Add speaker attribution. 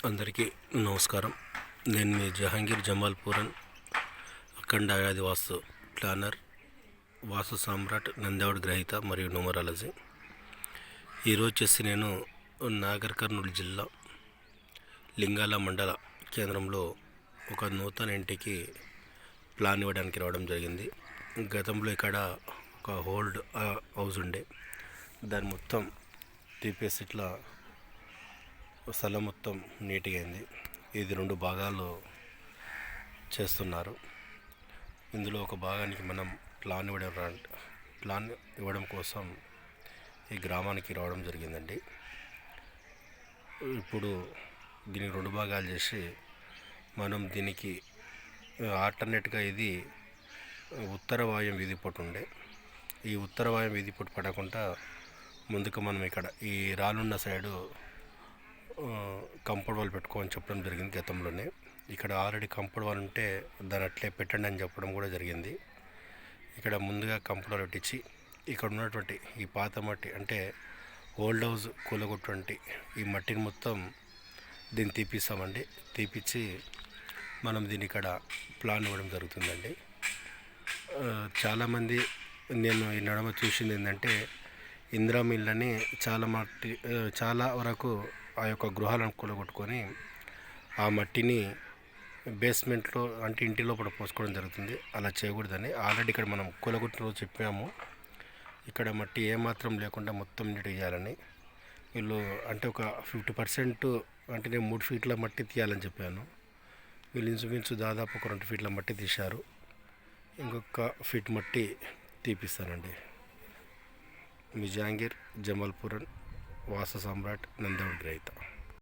Speaker 1: అందరికీ నమస్కారం. నేను మీ జహాంగీర్ జమాల్పూరన్, అఖండ వ్యాధి వాస్తు ప్లానర్, వాస్తు సామ్రాట్, నందేవాడ గ్రహీత మరియు న్యూమరాలజీ. ఈరోజు వచ్చేసి నేను నాగర్ కర్నూలు జిల్లా లింగాల మండల కేంద్రంలో ఒక నూతన ఇంటికి ప్లాన్ ఇవ్వడానికి రావడం జరిగింది. గతంలో ఇక్కడ ఒక ఓల్డ్ హౌస్ ఉండే, దాన్ని మొత్తం తీపేసి ఇట్లా స్థలం మొత్తం నీట్గా అయింది. ఇది 2 భాగాలు చేస్తున్నారు. ఇందులో ఒక భాగానికి మనం ప్లాన్ ఇవ్వడం కోసం ఈ గ్రామానికి రావడం జరిగిందండి. ఇప్పుడు దీనికి 2 భాగాలు చేసి మనం దీనికి ఆల్టర్నేట్గా ఇది ఉత్తర వాయుం వీధి పొట్టు ఉండే, ఈ ఉత్తర వాయుం వీధి పొట్టు పడకుండా ముందుకు మనం ఇక్కడ ఈ రాళ్ళున్న సైడు కంపౌండ్ వాల్ పెట్టుకోమని చెప్పడం జరిగింది గతంలోనే. ఇక్కడ ఆల్రెడీ కంపౌండ్ వాల్ ఉంటే దాన్ని అట్లే పెట్టండి అని చెప్పడం కూడా జరిగింది. ఇక్కడ ముందుగా కంపౌండ్ వాల్ పెట్టించి ఇక్కడ ఉన్నటువంటి ఈ పాత మట్టి, అంటే ఓల్డ్ హౌస్ కూలగొట్టువంటి ఈ మట్టిని మొత్తం దీన్ని తీపిస్తామండి. తీపిచ్చి మనం దీన్ని ఇక్కడ ప్లాన్ ఇవ్వడం జరుగుతుందండి. చాలామంది నేను ఈ నడమ చూసింది ఏంటంటే, ఇందిరమ్మ ఇళ్ళని చాలా వరకు ఆ యొక్క గృహాలను కూలగొట్టుకొని ఆ మట్టిని బేస్మెంట్లో, అంటే ఇంటి లోపల పోసుకోవడం జరుగుతుంది. అలా చేయకూడదని ఆల్రెడీ ఇక్కడ మనం కూలగొట్టిన రోజు చెప్పాము. ఇక్కడ మట్టి ఏమాత్రం లేకుండా మొత్తం నీట్ చేయాలని. వీళ్ళు అంటే ఒక 50%, అంటే నేను 3 ఫీట్ల మట్టి తీయాలని చెప్పాను. వీళ్ళు ఇంచుమించు దాదాపు ఒక 2 ఫీట్ల మట్టి తీశారు. ఇంకొక ఫీట్ మట్టి తీపిస్తానండి. మీ జహాంగీర్ జమాల్పూరన్, వాస్తు సామ్రాట్, నందేవాడ గ్రహీత.